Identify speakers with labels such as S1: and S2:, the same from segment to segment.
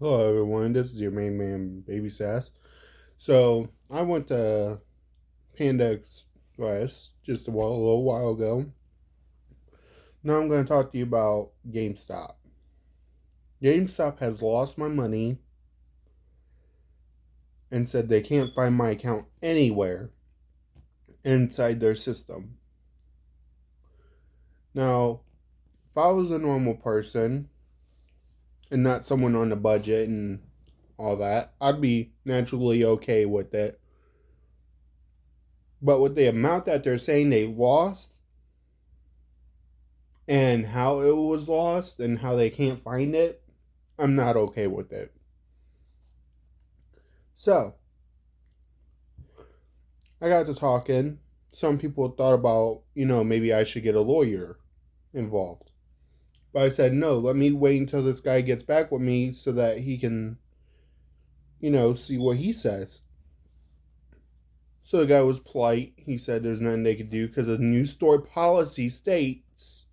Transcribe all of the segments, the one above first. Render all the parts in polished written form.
S1: Hello, everyone. This is your main man, Baby Sass. So, I went to Panda Express just a little while ago. Now, I'm going to talk to you about GameStop. GameStop has lost my money and said they can't find my account anywhere inside their system. Now, if I was a normal person and not someone on a budget and all that, I'd be naturally okay with it. But with the amount that they're saying they lost, and how it was lost and how they can't find it, I'm not okay with it. So, I got to talking. Some people thought about, maybe I should get a lawyer involved. But I said, no, let me wait until this guy gets back with me so that he can, see what he says. So the guy was polite. He said there's nothing they could do because the new store policy states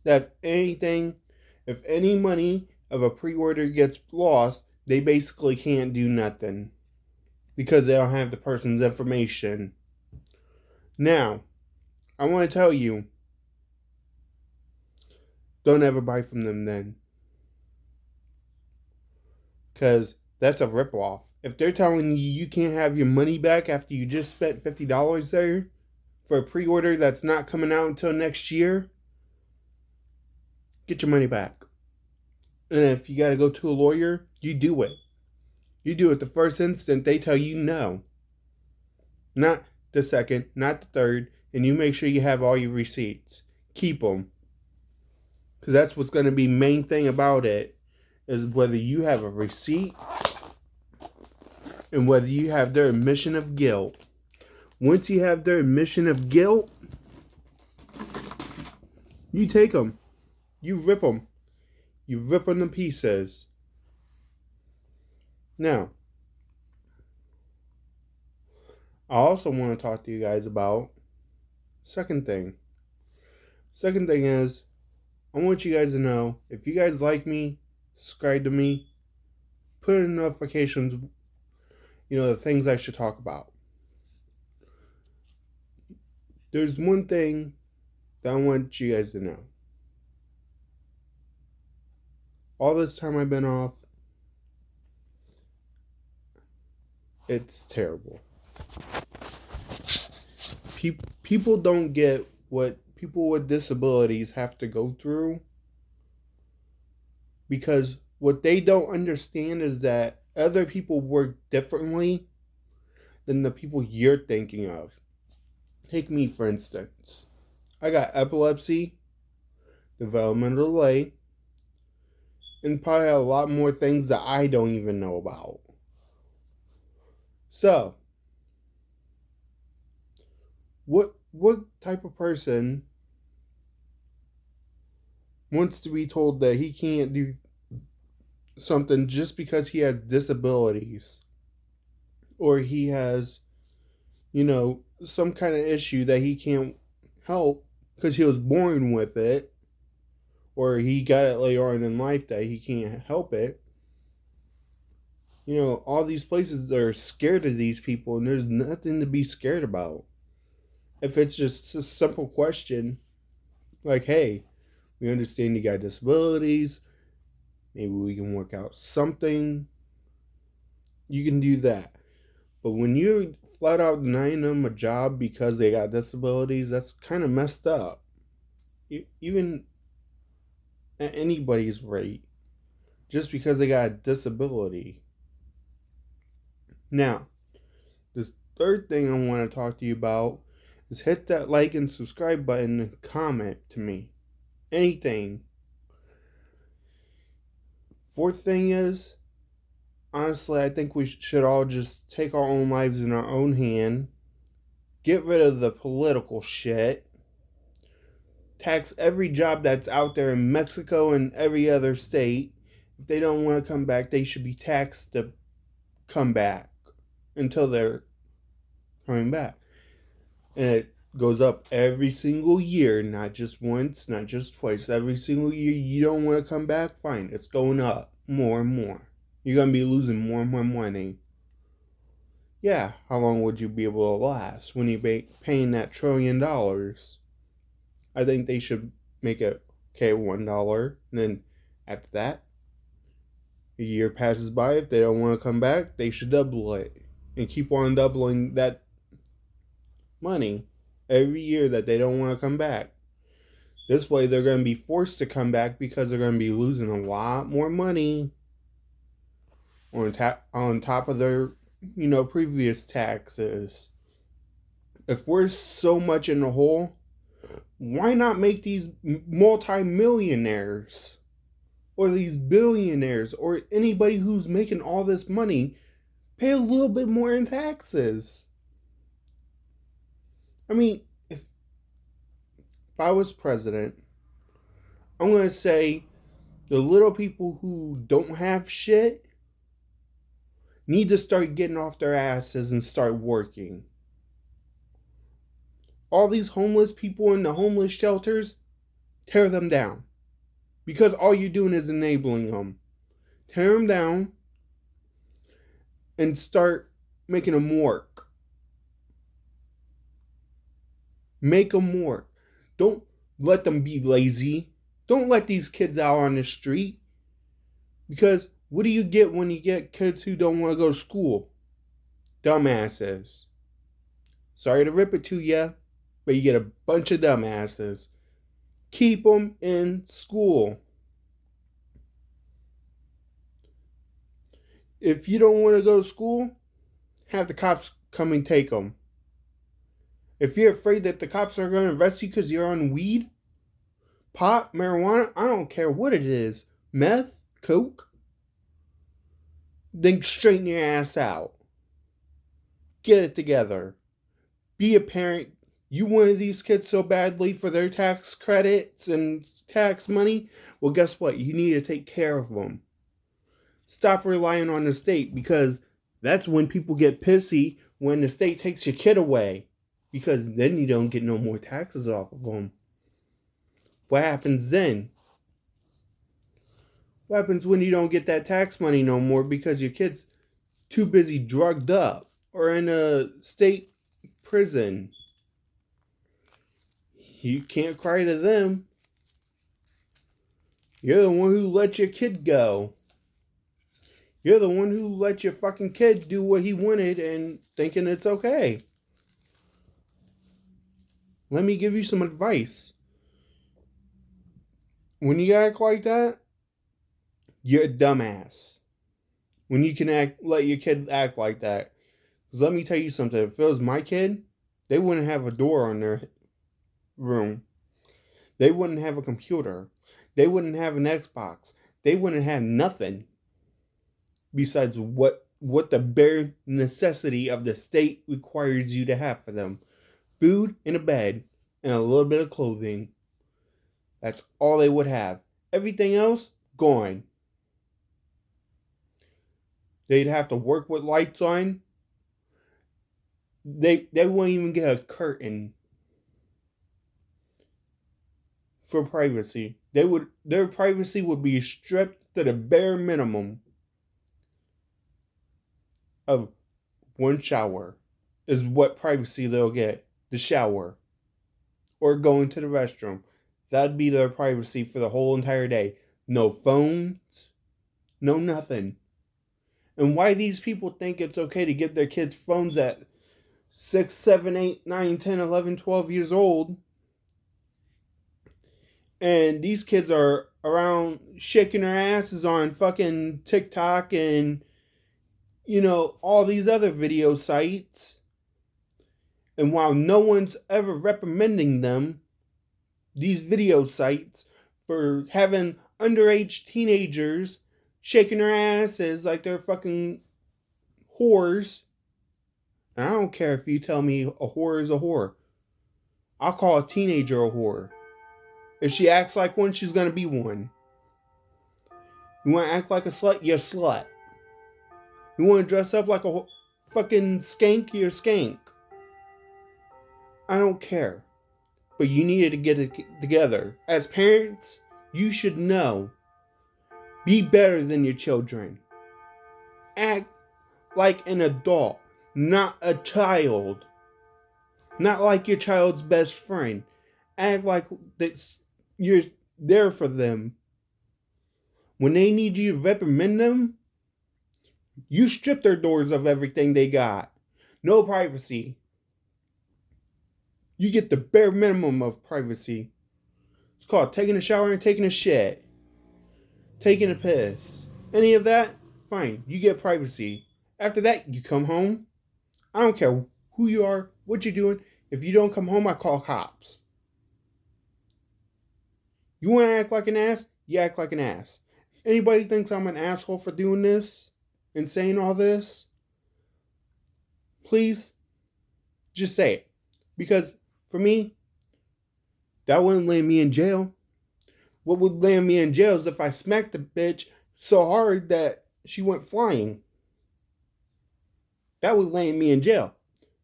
S1: that if any money of a pre order gets lost, they basically can't do nothing because they don't have the person's information. Now, I want to tell you, don't ever buy from them then. Because that's a ripoff. If they're telling you you can't have your money back after you just spent $50 there for a pre order that's not coming out until next year, get your money back. And if you got to go to a lawyer, you do it. You do it the first instant they tell you no. Not the second, not the third, and you make sure you have all your receipts. Keep them. Because that's what's going to be main thing about it, is whether you have a receipt and whether you have their admission of guilt. Once you have their admission of guilt, you take them. You rip them. You rip them to pieces. Now, I also want to talk to you guys about second thing. Second thing is, I want you guys to know, if you guys like me, subscribe to me, put in notifications, the things I should talk about. There's one thing that I want you guys to know. All this time I've been off, it's terrible. People don't get what people with disabilities have to go through, because what they don't understand is that other people work differently than the people you're thinking of. Take me, for instance. I got epilepsy, developmental delay, and probably a lot more things that I don't even know about. So, what type of person wants to be told that he can't do something just because he has disabilities, or he has, some kind of issue that he can't help because he was born with it, or he got it later on in life that he can't help it? All these places are scared of these people, and there's nothing to be scared about. If it's just a simple question, like, hey, we understand you got disabilities, maybe we can work out something, you can do that. But when you're flat out denying them a job because they got disabilities, that's kind of messed up. Even at anybody's rate, just because they got a disability. Now, this third thing I want to talk to you about is hit that like and subscribe button and comment to me. Anything. Fourth thing is, honestly, I think we should all just take our own lives in our own hand. Get rid of the political shit. Tax every job that's out there in Mexico and every other state. If they don't want to come back, they should be taxed to come back until they're coming back. And it goes up every single year, not just once, not just twice. Every single year you don't want to come back, fine, it's going up. more and more. You're going to be losing more and more money. Yeah, how long would you be able to last when you're paying that $1 trillion? I think they should make it, okay, $1. And then after that, a year passes by. If they don't want to come back, they should double it. And keep on doubling that money every year that they don't want to come back. This way, they're going to be forced to come back because they're going to be losing a lot more money on top of their, previous taxes. If we're so much in the hole, why not make these multi-millionaires or these billionaires or anybody who's making all this money pay a little bit more in taxes? I mean, if I was president, I'm going to say the little people who don't have shit need to start getting off their asses and start working. All these homeless people in the homeless shelters, tear them down. Because all you're doing is enabling them. Tear them down and start making them work. Make them work. Don't let them be lazy. Don't let these kids out on the street. Because what do you get when you get kids who don't want to go to school? Dumbasses. Sorry to rip it to you, but you get a bunch of dumbasses. Keep them in school. If you don't want to go to school, have the cops come and take them. If you're afraid that the cops are going to arrest you because you're on weed, pot, marijuana, I don't care what it is, meth, coke, then straighten your ass out. Get it together. Be a parent. You wanted these kids so badly for their tax credits and tax money? Well, guess what? You need to take care of them. Stop relying on the state, because that's when people get pissy, when the state takes your kid away. Because then you don't get no more taxes off of them. What happens then? What happens when you don't get that tax money no more because your kid's too busy drugged up or in a state prison? You can't cry to them. You're the one who let your kid go. You're the one who let your fucking kid do what he wanted and thinking it's okay. Let me give you some advice. When you act like that, you're a dumbass. When you can let your kid act like that. Because let me tell you something. If it was my kid, they wouldn't have a door on their room. They wouldn't have a computer. They wouldn't have an Xbox. They wouldn't have nothing besides what the bare necessity of the state requires you to have for them. Food and a bed and a little bit of clothing. That's all they would have. Everything else, gone. They'd have to work with lights on. They wouldn't even get a curtain for privacy. Their privacy would be stripped to the bare minimum of one shower is what privacy they'll get. The shower. Or going to the restroom. That'd be their privacy for the whole entire day. No phones. No nothing. And why these people think it's okay to give their kids phones at 6, 7, 8, 9, 10, 11, 12 years old. And these kids are around shaking their asses on fucking TikTok and, all these other video sites. And while no one's ever reprimanding them, these video sites, for having underage teenagers shaking their asses like they're fucking whores. And I don't care if you tell me a whore is a whore. I'll call a teenager a whore. If she acts like one, she's going to be one. You want to act like a slut? You're a slut. You want to dress up like a fucking skank? You're a skank. I don't care. But you needed to get it together. As parents, you should know. Be better than your children. Act like an adult, not a child. Not like your child's best friend. Act like you're there for them. When they need you to reprimand them, you strip their doors of everything they got. No privacy. You get the bare minimum of privacy. It's called taking a shower and taking a shit. Taking a piss. Any of that? Fine. You get privacy. After that, you come home. I don't care who you are, what you're doing. If you don't come home, I call cops. You want to act like an ass? You act like an ass. If anybody thinks I'm an asshole for doing this and saying all this, please just say it. Because for me, that wouldn't land me in jail. What would land me in jail is if I smacked the bitch so hard that she went flying. That would land me in jail.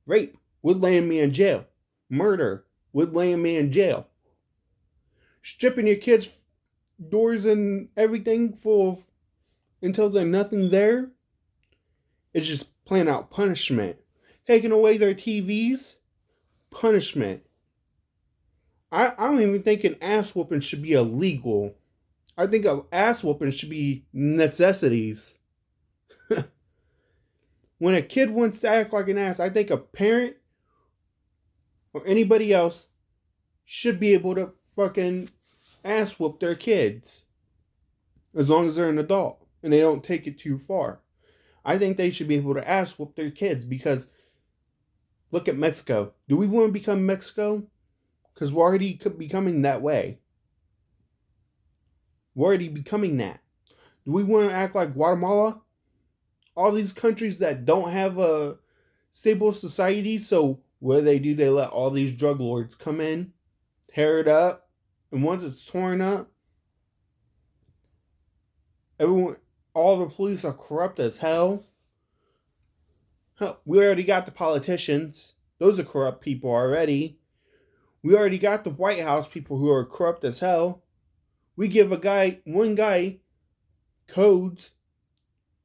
S1: Rape would land me in jail. Murder would land me in jail. Stripping your kids' doors and everything full of until there's nothing there is just plain out punishment. Taking away their TVs, punishment. I don't even think an ass whooping should be illegal. I think an ass whooping should be necessities. When a kid wants to act like an ass, I think a parent or anybody else should be able to fucking ass whoop their kids. As long as they're an adult and they don't take it too far. I think they should be able to ass whoop their kids because look at Mexico. Do we want to become Mexico? Because we're already becoming that way. We're already becoming that. Do we want to act like Guatemala? All these countries that don't have a stable society, so what do? They let all these drug lords come in, tear it up, and once it's torn up, all the police are corrupt as hell. Hell, we already got the politicians. Those are corrupt people already. We already got the White House people who are corrupt as hell. We give one guy, codes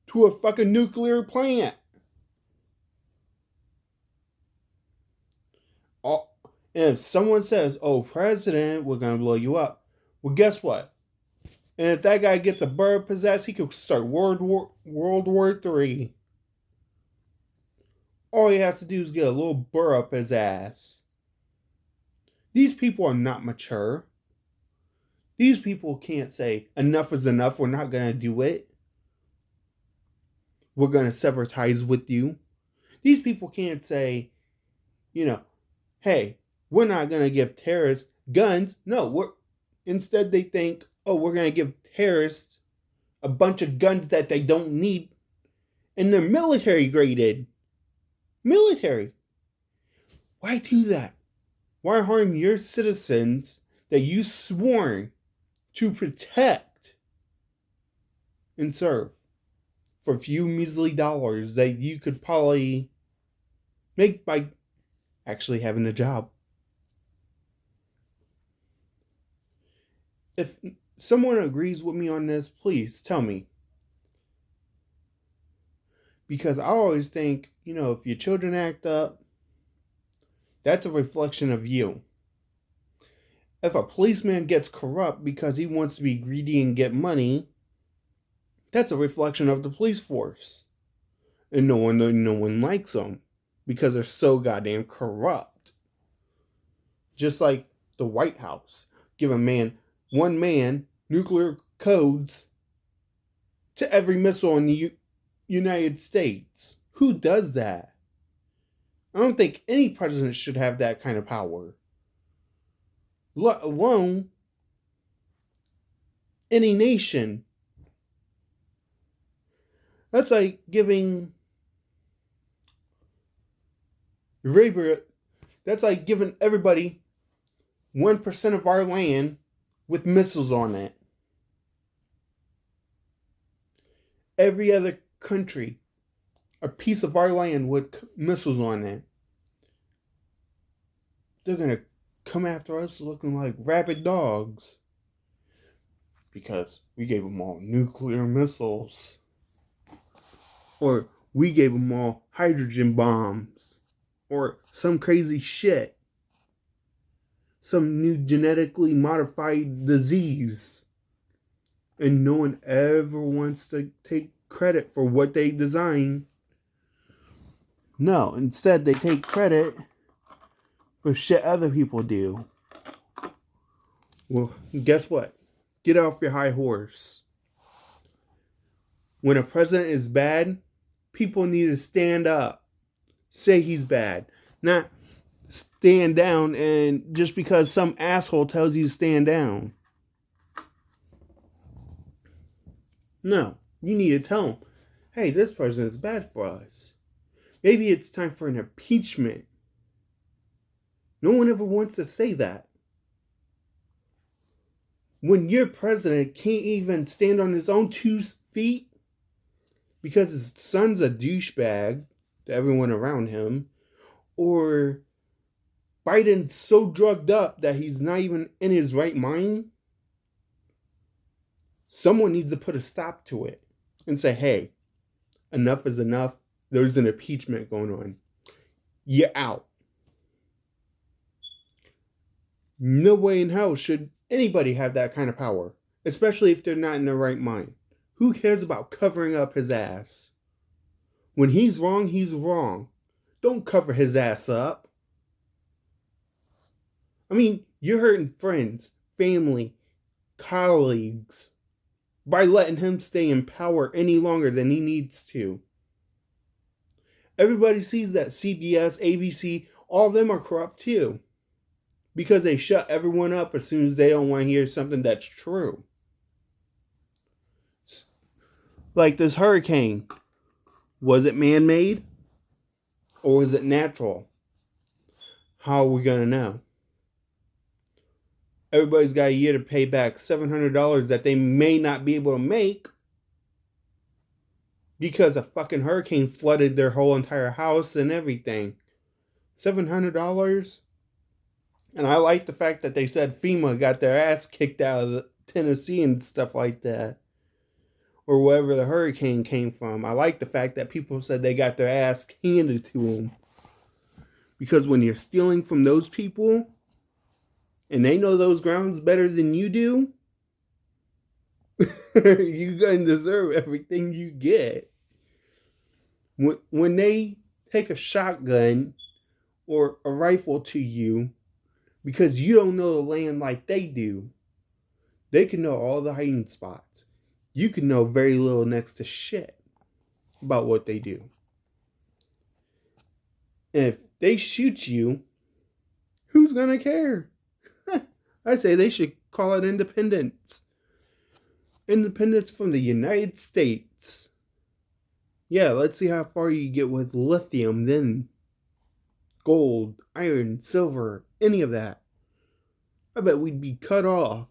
S1: to a fucking nuclear plant. And if someone says, "Oh, President, we're going to blow you up." Well, guess what? And if that guy gets a bird possessed, he could start World War III. All he has to do is get a little burr up his ass. These people are not mature. These people can't say, enough is enough, we're not going to do it. We're going to sever ties with you. These people can't say, hey, we're not going to give terrorists guns. No, instead they think, oh, we're going to give terrorists a bunch of guns that they don't need. And they're military graded. Military. Why do that? Why harm your citizens that you sworn to protect and serve for a few measly dollars that you could probably make by actually having a job? If someone agrees with me on this, please tell me. Because I always think, if your children act up, that's a reflection of you. If a policeman gets corrupt because he wants to be greedy and get money, that's a reflection of the police force. And no one likes them because they're so goddamn corrupt. Just like the White House. Give one man, nuclear codes to every missile in the United States. Who does that? I don't think any president should have that kind of power. Let alone any nation. That's like giving everybody 1% of our land with missiles on it. Every other country, a piece of our land with missiles on it. They're going to come after us looking like rabid dogs. because we gave them all nuclear missiles. Or we gave them all hydrogen bombs. Or some crazy shit. Some new genetically modified disease. And no one ever wants to take credit for what they designed. No, instead they take credit for shit other people do. Well, guess what? Get off your high horse. When a president is bad, people need to stand up. Say he's bad. Not stand down and just because some asshole tells you to stand down. No, you need to tell him, hey, this president is bad for us. Maybe it's time for an impeachment. No one ever wants to say that. When your president can't even stand on his own 2 feet because his son's a douchebag to everyone around him, or Biden's so drugged up that he's not even in his right mind, someone needs to put a stop to it and say, hey, enough is enough. There's an impeachment going on. You're out. No way in hell should anybody have that kind of power, especially if they're not in their right mind. Who cares about covering up his ass? When he's wrong, he's wrong. Don't cover his ass up. I mean, you're hurting friends, family, colleagues by letting him stay in power any longer than he needs to. Everybody sees that CBS, ABC, all of them are corrupt too. Because they shut everyone up as soon as they don't want to hear something that's true. Like this hurricane. Was it man-made? Or was it natural? How are we going to know? Everybody's got a year to pay back $700 that they may not be able to make because a fucking hurricane flooded their whole entire house and everything. $700? And I like the fact that they said FEMA got their ass kicked out of Tennessee and stuff like that. Or wherever the hurricane came from. I like the fact that people said they got their ass handed to them. Because when you're stealing from those people, and they know those grounds better than you do, you're going to deserve everything you get. When they take a shotgun or a rifle to you, because you don't know the land like they do, they can know all the hiding spots. You can know very little next to shit about what they do. And if they shoot you, who's going to care? I say they should call it independence. Independence from the United States. Yeah, let's see how far you get with lithium, then gold, iron, silver, any of that. I bet we'd be cut off.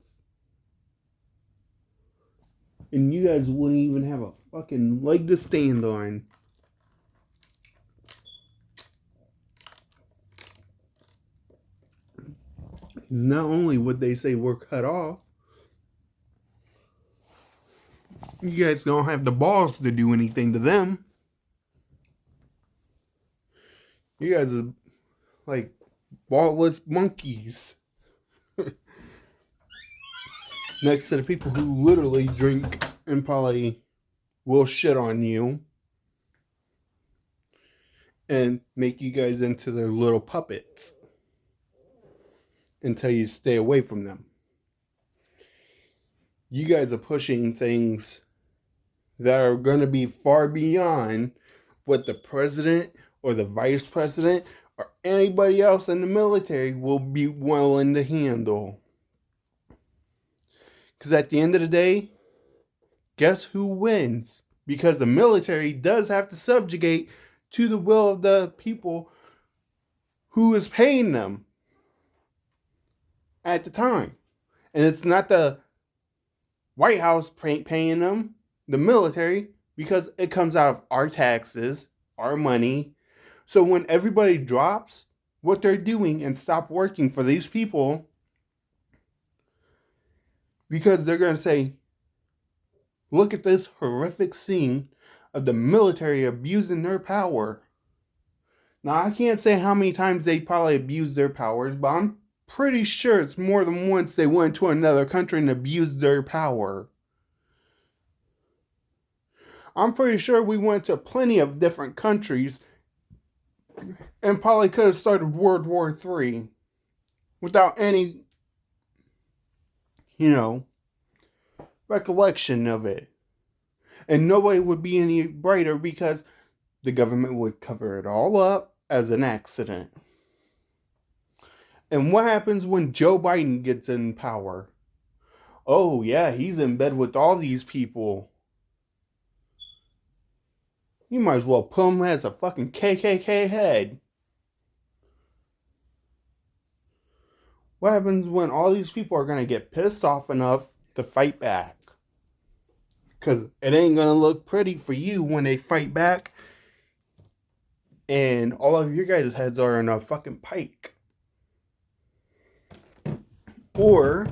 S1: And you guys wouldn't even have a fucking leg to stand on. Not only would they say we're cut off, you guys don't have the balls to do anything to them. You guys are like ballless monkeys. Next to the people who literally drink and probably will shit on you and make you guys into their little puppets and tell you to stay away from them. You guys are pushing things that are going to be far beyond what the president or the vice president or anybody else in the military will be willing to handle. Because at the end of the day, guess who wins? Because the military does have to subjugate to the will of the people who is paying them at the time. And it's not the White House paying them, the military, because it comes out of our taxes, our money. So when everybody drops what they're doing and stop working for these people, Because they're going to say, look at this horrific scene of the military abusing their power. Now, I can't say how many times they probably abused their powers, but I'm pretty sure it's more than once they went to another country and abused their power. I'm pretty sure we went to plenty of different countries and probably could have started World War III without any, recollection of it. And nobody would be any brighter because the government would cover it all up as an accident. And what happens when Joe Biden gets in power? Oh, yeah, he's in bed with all these people. You might as well put him as a fucking KKK head. What happens when all these people are going to get pissed off enough to fight back? Because it ain't going to look pretty for you when they fight back and all of your guys' heads are in a fucking pike. Or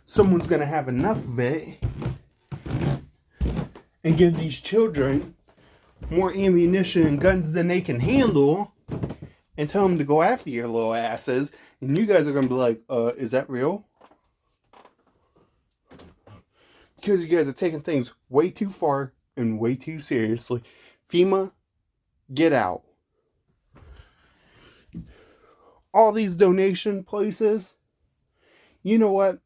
S1: someone's going to have enough of it and give these children more ammunition and guns than they can handle and tell them to go after your little asses. And you guys are going to be like, is that real? Because you guys are taking things way too far and way too seriously. FEMA, get out. All these donation places, you know what?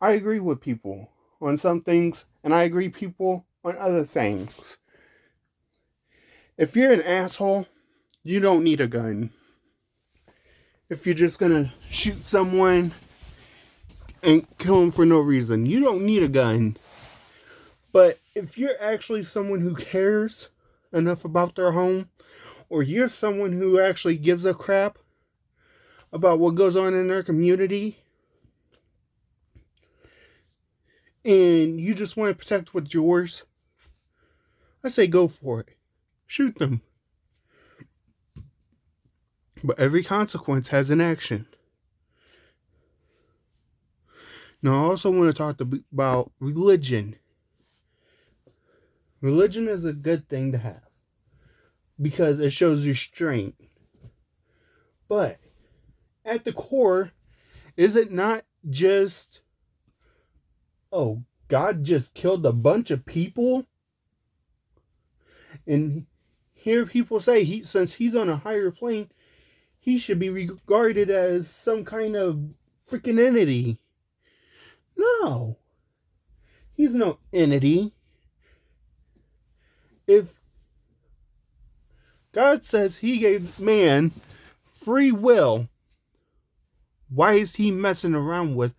S1: I agree with people on some things, and I agree people on other things. If you're an asshole, you don't need a gun. If you're just gonna shoot someone and kill them for no reason, you don't need a gun. But if you're actually someone who cares enough about their home, or you're someone who actually gives a crap about what goes on in their community, and you just want to protect what's yours, I say go for it. Shoot them. But every consequence has an action. Now, I also want to talk about religion. Religion is a good thing to have because it shows restraint. But at the core, is it not just, oh, God just killed a bunch of people? And hear people say, since he's on a higher plane, he should be regarded as some kind of freaking entity. No. He's no entity. If God says he gave man free will, why is he messing around with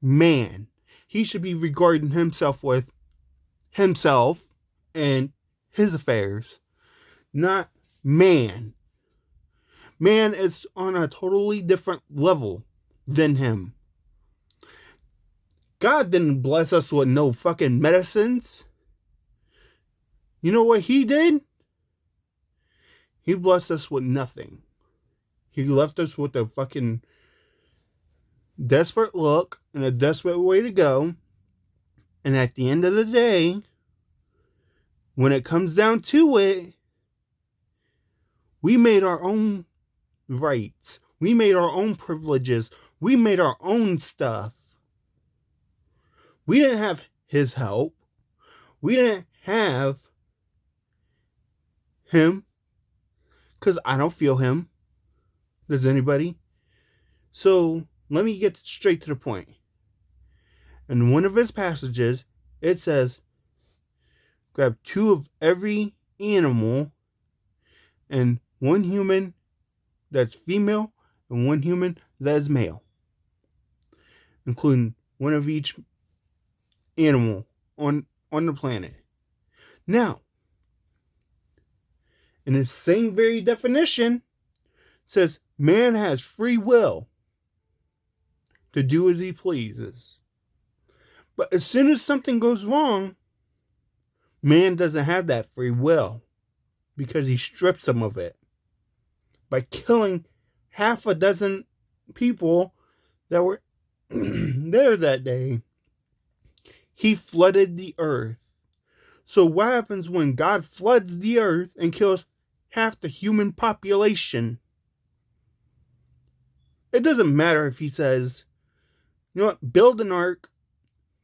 S1: man? He should be regarding himself with himself and his affairs, not man. Man is on a totally different level than him. God didn't bless us with no fucking medicines. You know what he did? He blessed us with nothing. He left us with a fucking desperate look and a desperate way to go. And at the end of the day, when it comes down to it, we made our own rights. We made our own privileges. We made our own stuff. We didn't have his help. We didn't have him. Because I don't feel him. Does anybody? So, let me get straight to the point. In one of his passages, it says, grab 2 of every animal and 1 human that's female and 1 human that is male, including 1 of each animal on the planet. Now, in the same very definition, says man has free will to do as he pleases. But as soon as something goes wrong, man doesn't have that free will because he strips him of it by killing half a dozen people that were there that day, he flooded the earth. So what happens when God floods the earth and kills half the human population? It doesn't matter if he says, you know what, build an ark,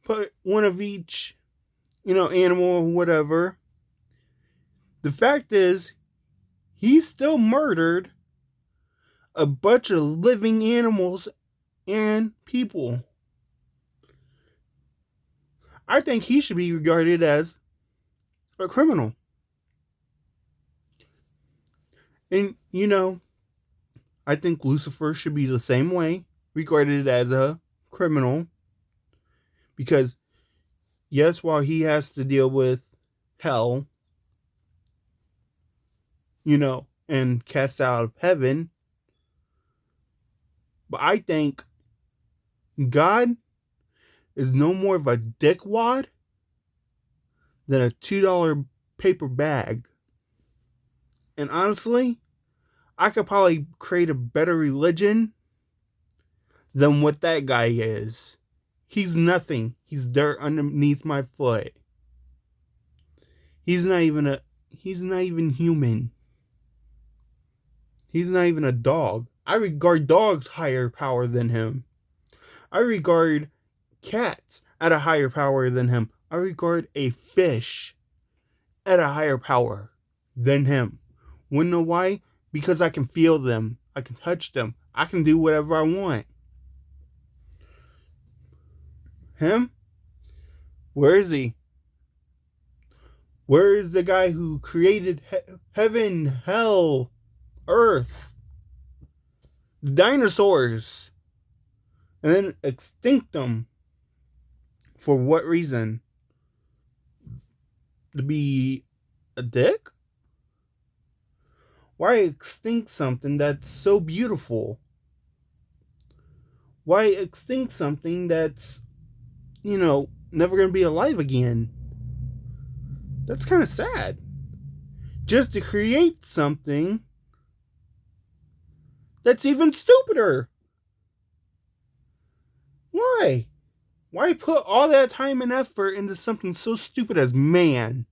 S1: put one of each, animal or whatever. The fact is, he still murdered a bunch of living animals and people. I think he should be regarded as a criminal. And, I think Lucifer should be the same way, regarded as a criminal. Because, yes, while he has to deal with hell, and cast out of heaven, but I think God is no more of a dickwad than a $2 paper bag. And honestly, I could probably create a better religion than what that guy is. He's nothing. He's dirt underneath my foot. He's not even human. He's not even a dog. I regard dogs higher power than him. I regard cats at a higher power than him. I regard a fish at a higher power than him. Wanna know why? Because I can feel them. I can touch them. I can do whatever I want. Him? Where is he? Where is the guy who created heaven, hell, earth, dinosaurs, and then extinct them? For what reason? To be a dick? Why extinct something that's so beautiful? Why extinct something that's, never going to be alive again? That's kind of sad. Just to create something that's even stupider. Why? Why put all that time and effort into something so stupid as man?